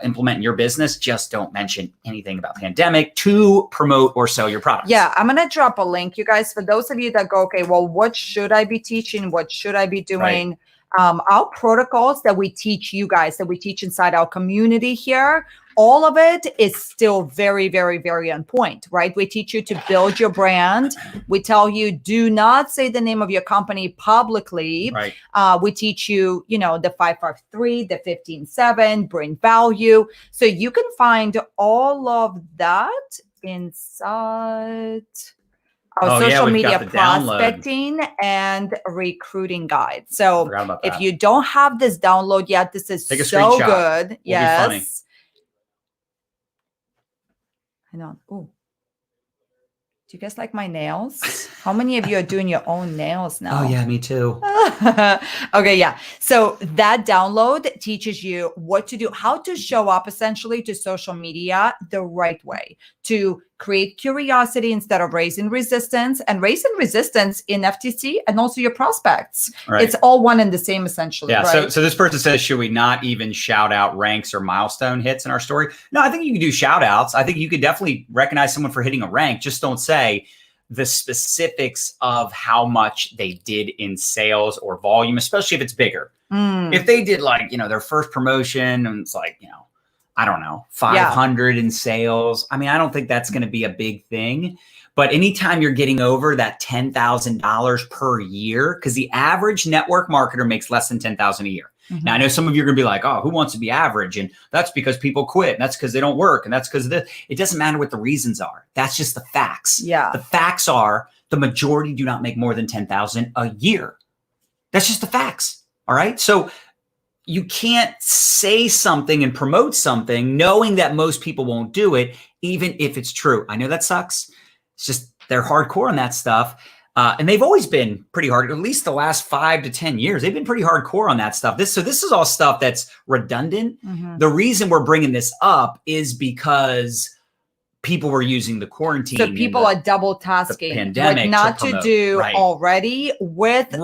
implement in your business, just don't mention anything about pandemic to promote or sell your products. Yeah, I'm going to drop a link, you guys, for those of you that go, okay, well, what should I be teaching? What should I be doing? Right. Our protocols that we teach you guys, that we teach inside our community here, all of it is still very, very, very on point, right? We teach you to build your brand. We tell you, do not say the name of your company publicly. Right. We teach you, the 553, the 15-7, bring value. So you can find all of that inside our social media prospecting and recruiting guide. So if you don't have this download yet, this is so good. Yes. Hang on. Oh, do you guys like my nails? How many of you are doing your own nails now? Oh yeah, me too. Okay, yeah. So that download teaches you what to do, how to show up essentially to social media the right way, to create curiosity instead of raising resistance, and raising resistance in FTC and also your prospects. Right. It's all one and the same essentially. Yeah. Right? So this person says, should we not even shout out ranks or milestone hits in our story? No, I think you can do shout outs. I think you could definitely recognize someone for hitting a rank. Just don't say the specifics of how much they did in sales or volume, especially if it's bigger. If they did their first promotion and it's I don't know, 500 in sales. I mean, I don't think that's going to be a big thing. But anytime you're getting over that $10,000 per year, because the average network marketer makes less than $10,000 a year. Now, I know some of you are going to be like, oh, who wants to be average? And that's because people quit. And that's because they don't work. And that's because of this. It doesn't matter what the reasons are. That's just the facts. Yeah. The facts are the majority do not make more than $10,000 a year. That's just the facts. All right. So you can't say something and promote something knowing that most people won't do it, even if it's true. I know that sucks. It's just they're hardcore on that stuff. And they've always been pretty hard, at least the last 5 to 10 years. They've been pretty hardcore on that stuff. This is all stuff that's redundant. The reason we're bringing this up is because people were using the quarantine. So people are double tasking, pandemic what not to do already with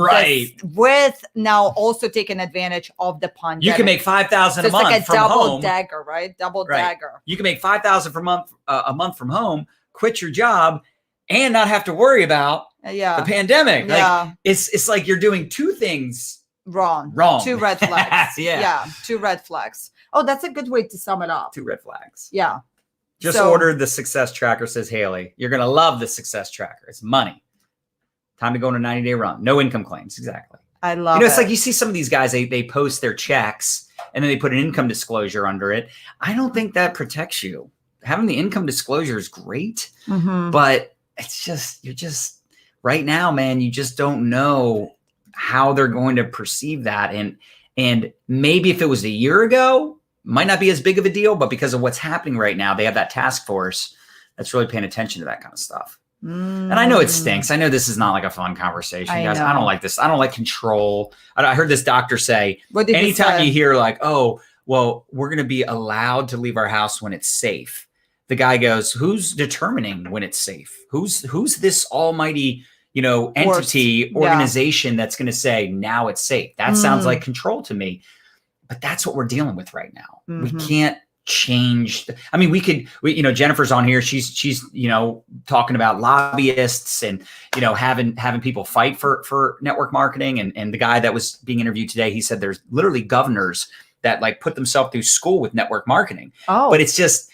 with now also taking advantage of the pandemic. You can make $5,000 a month like a from double home. Dagger, right? Double dagger. You can make $5,000 a month from home, quit your job, and not have to worry about the pandemic. Yeah. It's like you're doing two things wrong. 2 red flags. Yeah. 2 red flags. Oh, that's a good way to sum it up. 2 red flags. Yeah. Just ordered the Success Tracker, says Haley. You're going to love the Success Tracker. It's money. Time to go on a 90-day run. No income claims. Exactly. I love it. It's like you see some of these guys, they post their checks and then they put an income disclosure under it. I don't think that protects you. Having the income disclosure is great, but it's just, you're just right now, man, you just don't know how they're going to perceive that. And maybe if it was a year ago, might not be as big of a deal, but because of what's happening right now, they have that task force that's really paying attention to that kind of stuff. And I know it stinks. I know this is not like a fun conversation, guys. I don't like this. I don't like control. I heard this doctor say, anytime you hear like, oh, well, we're going to be allowed to leave our house when it's safe. The guy goes, who's determining when it's safe? Who's this almighty, entity, organization that's going to say now it's safe? That sounds like control to me. But that's what we're dealing with right now. We can't change. I mean, Jennifer's on here. She's talking about lobbyists and, having people fight for network marketing. And the guy that was being interviewed today, he said there's literally governors that like put themselves through school with network marketing. Oh, but it's just,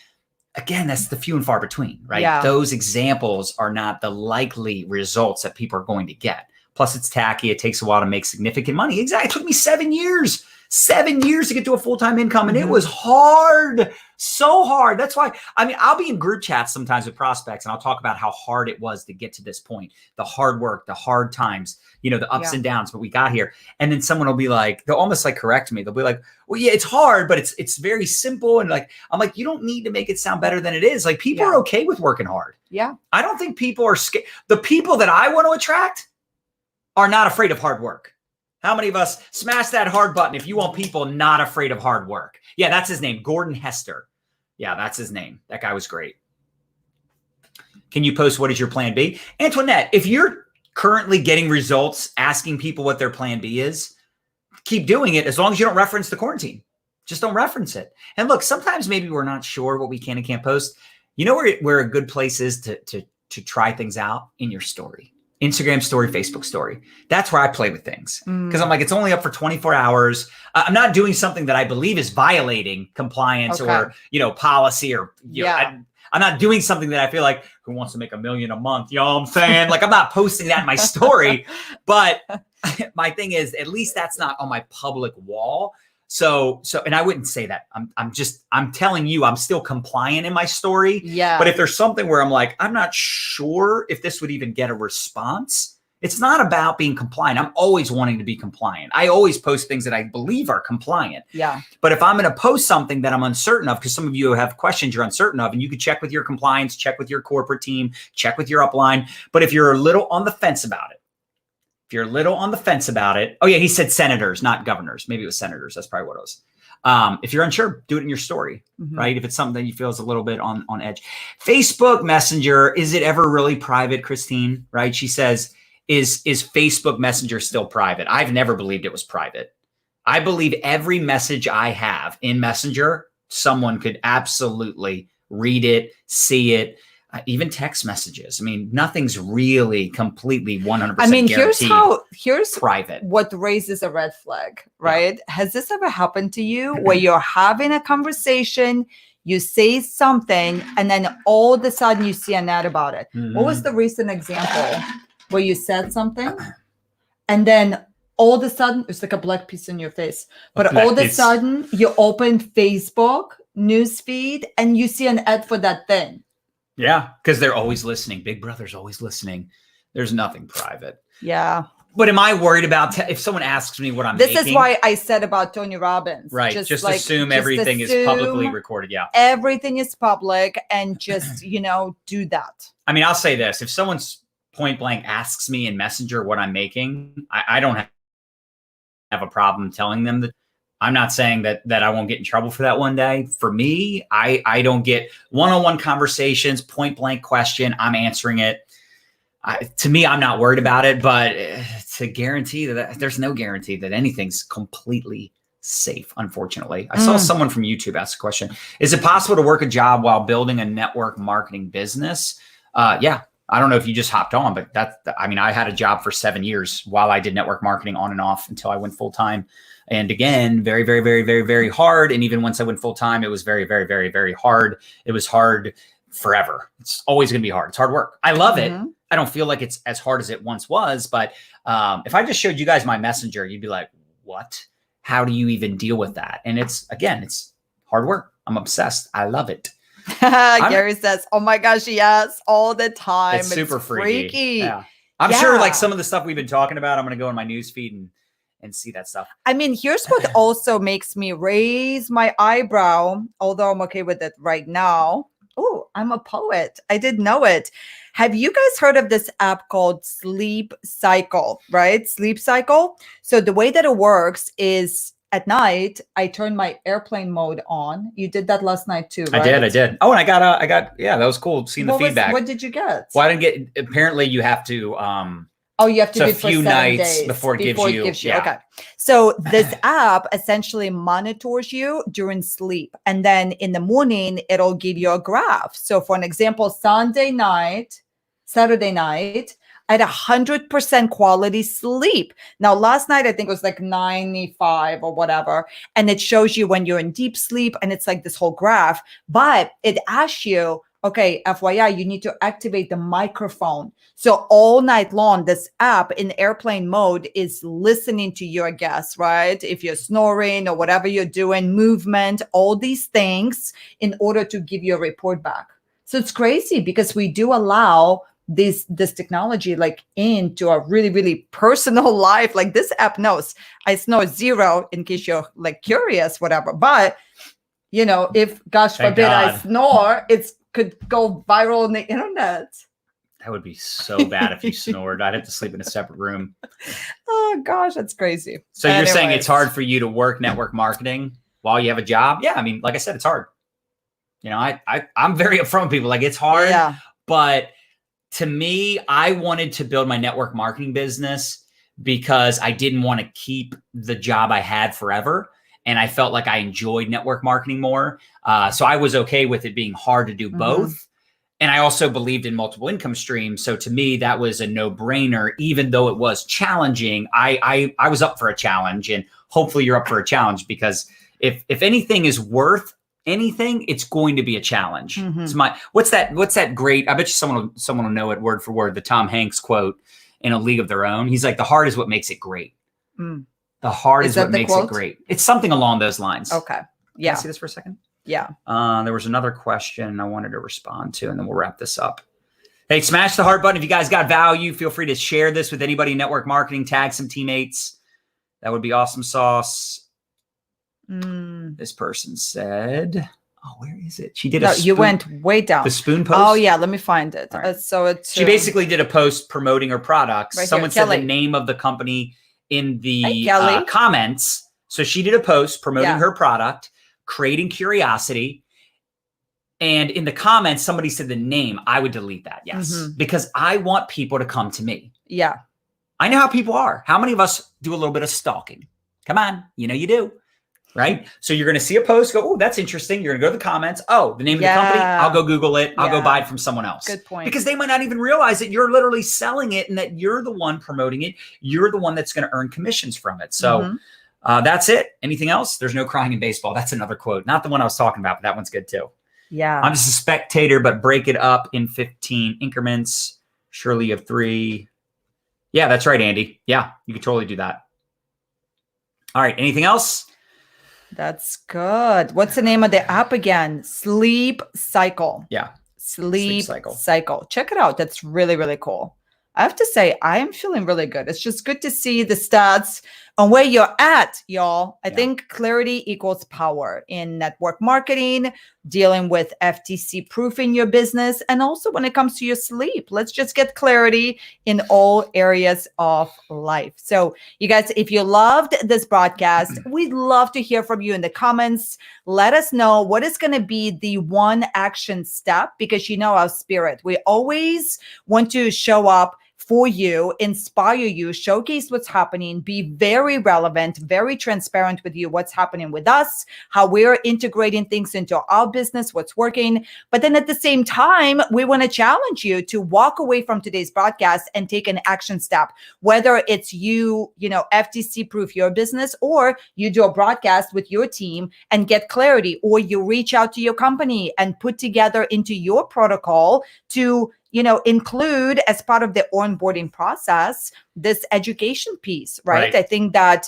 again, that's the few and far between, right? Yeah. Those examples are not the likely results that people are going to get. Plus it's tacky. It takes a while to make significant money. Exactly. It took me 7 years. 7 years to get to a full-time income. And it was hard, so hard. That's why, I'll be in group chats sometimes with prospects and I'll talk about how hard it was to get to this point, the hard work, the hard times, the ups and downs, but we got here. And then someone will be like, they'll almost like correct me. They'll be like, well, yeah, it's hard, but it's very simple. And like, I'm like, you don't need to make it sound better than it is. Like people are okay with working hard. Yeah. I don't think people are scared. The people that I want to attract are not afraid of hard work. How many of us smash that hard button if you want people not afraid of hard work? Yeah, that's his name, Gordon Hester. Yeah, that's his name. That guy was great. Can you post what is your plan B? Antoinette, if you're currently getting results asking people what their plan B is, keep doing it as long as you don't reference the quarantine. Just don't reference it. And look, sometimes maybe we're not sure what we can and can't post. You know where a good place is to try things out? In your story. Instagram story, Facebook story. That's where I play with things because I'm like, it's only up for 24 hours. I'm not doing something that I believe is violating compliance or, policy or, I'm not doing something that I feel like who wants to make $1 million a month. You know what I'm saying? Like I'm not posting that in my story, but my thing is at least that's not on my public wall. So, and I wouldn't say that. I'm telling you, I'm still compliant in my story. Yeah. But if there's something where I'm like, I'm not sure if this would even get a response, it's not about being compliant. I'm always wanting to be compliant. I always post things that I believe are compliant. Yeah. But if I'm going to post something that I'm uncertain of, because some of you have questions you're uncertain of, and you could check with your compliance, check with your corporate team, check with your upline. But if you're a little on the fence about it, oh yeah, he said senators, not governors. Maybe it was senators. That's probably what it was. If you're unsure, do it in your story, right? If it's something that you feel is a little bit on edge. Facebook Messenger, is it ever really private, Christine? Right? She says, is Facebook Messenger still private? I've never believed it was private. I believe every message I have in Messenger, someone could absolutely read it, see it. Even text messages. Nothing's really completely 100% guaranteed. Here's private. What raises a red flag, right? Yeah. Has this ever happened to you where you're having a conversation, you say something, and then all of a sudden you see an ad about it? What was the recent example where you said something and then all of a sudden it's like a black piece in your face, but all of a sudden you open Facebook newsfeed and you see an ad for that thing? Yeah, because they're always listening. Big Brother's always listening. There's nothing private. Yeah. But am I worried about if someone asks me what I'm making? This is why I said about Tony Robbins. Right. Just assume everything is publicly recorded. Yeah. Everything is public and just, do that. I'll say this. If someone's point blank asks me in Messenger what I'm making, I don't have a problem telling them that. I'm not saying that I won't get in trouble for that one day. For me, I don't get one-on-one conversations, point blank question. I'm answering it. To me, I'm not worried about it, but to guarantee that there's no guarantee that anything's completely safe. Unfortunately, I saw someone from YouTube ask a question. Is it possible to work a job while building a network marketing business? Yeah. I don't know if you just hopped on, but I had a job for 7 years while I did network marketing on and off until I went full time. And again, very, very, very, very, very hard. And even once I went full time, it was very, very, very, very hard. It was hard forever. It's always going to be hard. It's hard work. I love it. I don't feel like it's as hard as it once was. But if I just showed you guys my Messenger, you'd be like, what? How do you even deal with that? And it's hard work. I'm obsessed. I love it. Gary says, oh my gosh, yes, all the time. It's super freaky. Yeah. I'm sure like some of the stuff we've been talking about, I'm going to go in my news feed and see that stuff. I mean, here's what also makes me raise my eyebrow, although I'm okay with it right now. Oh, I'm a poet. I didn't know it. Have you guys heard of this app called Sleep Cycle, right? Sleep Cycle. So the way that it works is at night, I turn my airplane mode on. You did that last night too, right? I did. Oh, and I got, yeah, that was cool seeing the feedback. What did you get? Well, I didn't get, apparently you have to, oh, you have to do it a for few 7 nights days before it gives you. Yeah. Okay. So this app essentially monitors you during sleep. And then in the morning, it'll give you a graph. So for an example, Saturday night, I had 100% quality sleep. Now, last night, I think it was like 95 or whatever. And it shows you when you're in deep sleep and it's like this whole graph, but it asks you, okay, FYI, you need to activate the microphone. So all night long, this app in airplane mode is listening to your guests, right? If you're snoring or whatever you're doing, movement, all these things in order to give you a report back. So it's crazy because we do allow this technology like into a really, really personal life. Like this app knows I snore 0 in case you're like curious, whatever. But, you know, if gosh forbid I snore, it's could go viral on the internet. That would be so bad if you snored. I'd have to sleep in a separate room. Oh gosh, that's crazy. So you're saying it's hard for you to work network marketing while you have a job? Yeah, I mean, like I said, it's hard. You know, I'm very upfront with people. Like it's hard, but to me, I wanted to build my network marketing business because I didn't want to keep the job I had forever. And I felt like I enjoyed network marketing more. So I was okay with it being hard to do both. And I also believed in multiple income streams. So to me, that was a no-brainer, even though it was challenging. I was up for a challenge, and hopefully you're up for a challenge, because if anything is worth anything, it's going to be a challenge. It's what's that great, I bet you someone will know it word for word, the Tom Hanks quote in A League of Their Own. He's like, the heart is what makes it great. The heart is what makes it great. It's something along those lines. Okay. Yeah. Can I see this for a second? Yeah. There was another question I wanted to respond to, and then we'll wrap this up. Hey, smash the heart button. If you guys got value, feel free to share this with anybody in network marketing, tag some teammates. That would be awesome sauce. This person said, oh, where is it? She did you went way down. The spoon post? Oh, yeah. Let me find it. Right. So it's she basically did a post promoting her products. Right Someone here, said the name of the company in the Kelly. Comments. So she did a post promoting her product, creating curiosity. And in the comments, somebody said the name. I would delete that. Yes. Because I want people to come to me. Yeah. I know how people are. How many of us do a little bit of stalking? Come on. You know you do. Right? So you're going to see a post, go, oh, that's interesting. You're going to go to the comments. Oh, the name of the company. I'll go Google it. I'll go buy it from someone else. Good point. Because they might not even realize that you're literally selling it and that you're the one promoting it. You're the one that's going to earn commissions from it. So that's it. Anything else? There's no crying in baseball. That's another quote. Not the one I was talking about, but that one's good too. Yeah. I'm just a spectator, but break it up in 15 increments. Surely you have 3. Yeah, that's right, Andy. Yeah, you could totally do that. All right. Anything else? That's good. What's the name of the app again? Sleep Cycle. Yeah. Sleep Cycle. Check it out. That's really, really cool. I have to say, I am feeling really good. It's just good to see the stats on where you're at, y'all. I think clarity equals power in network marketing, dealing with FTC proofing your business, and also when it comes to your sleep. Let's just get clarity in all areas of life. So you guys, if you loved this broadcast, we'd love to hear from you in the comments. Let us know what is going to be the one action step, because you know our spirit. We always want to show up for you, inspire you, showcase what's happening, be very relevant, very transparent with you, what's happening with us, how we're integrating things into our business, what's working. But then at the same time, we want to challenge you to walk away from today's broadcast and take an action step, whether it's you FTC proof your business, or you do a broadcast with your team and get clarity, or you reach out to your company and put together into your protocol to include as part of the onboarding process, this education piece, right? I think that,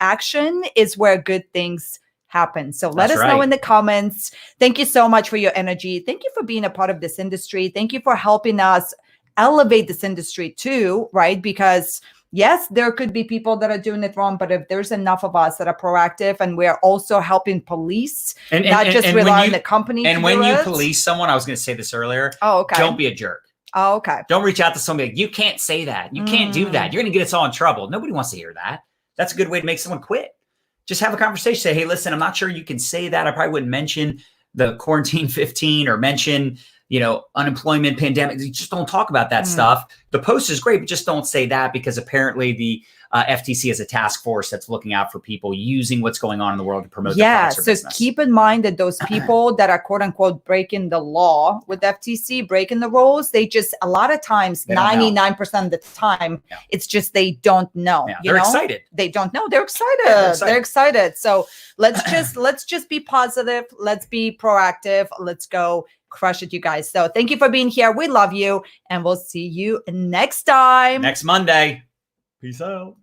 action is where good things happen. So let us know in the comments. Thank you so much for your energy. Thank you for being a part of this industry. Thank you for helping us elevate this industry too, right? Because yes, there could be people that are doing it wrong, but if there's enough of us that are proactive and we're also helping police, not just rely on the company. And when you police someone, I was going to say this earlier. Oh, okay. Don't be a jerk. Oh, okay. Don't reach out to somebody like, you can't say that. You can't do that. You're going to get us all in trouble. Nobody wants to hear that. That's a good way to make someone quit. Just have a conversation. Say, hey, listen, I'm not sure you can say that. I probably wouldn't mention the quarantine 15 or mention, unemployment, pandemic. You just don't talk about that stuff. The post is great, but just don't say that, because apparently the FTC has a task force that's looking out for people using what's going on in the world to promote their products or business. Keep in mind that those people that are quote unquote breaking the law with FTC, breaking the rules, they just, a lot of times, 99% of the time, it's just they don't know. Yeah, they're excited. They don't know. They're excited. They're excited. So let's just be positive. Let's be proactive. Let's go crush it, you guys. So thank you for being here. We love you, and we'll see you next time. Next Monday. Peace out.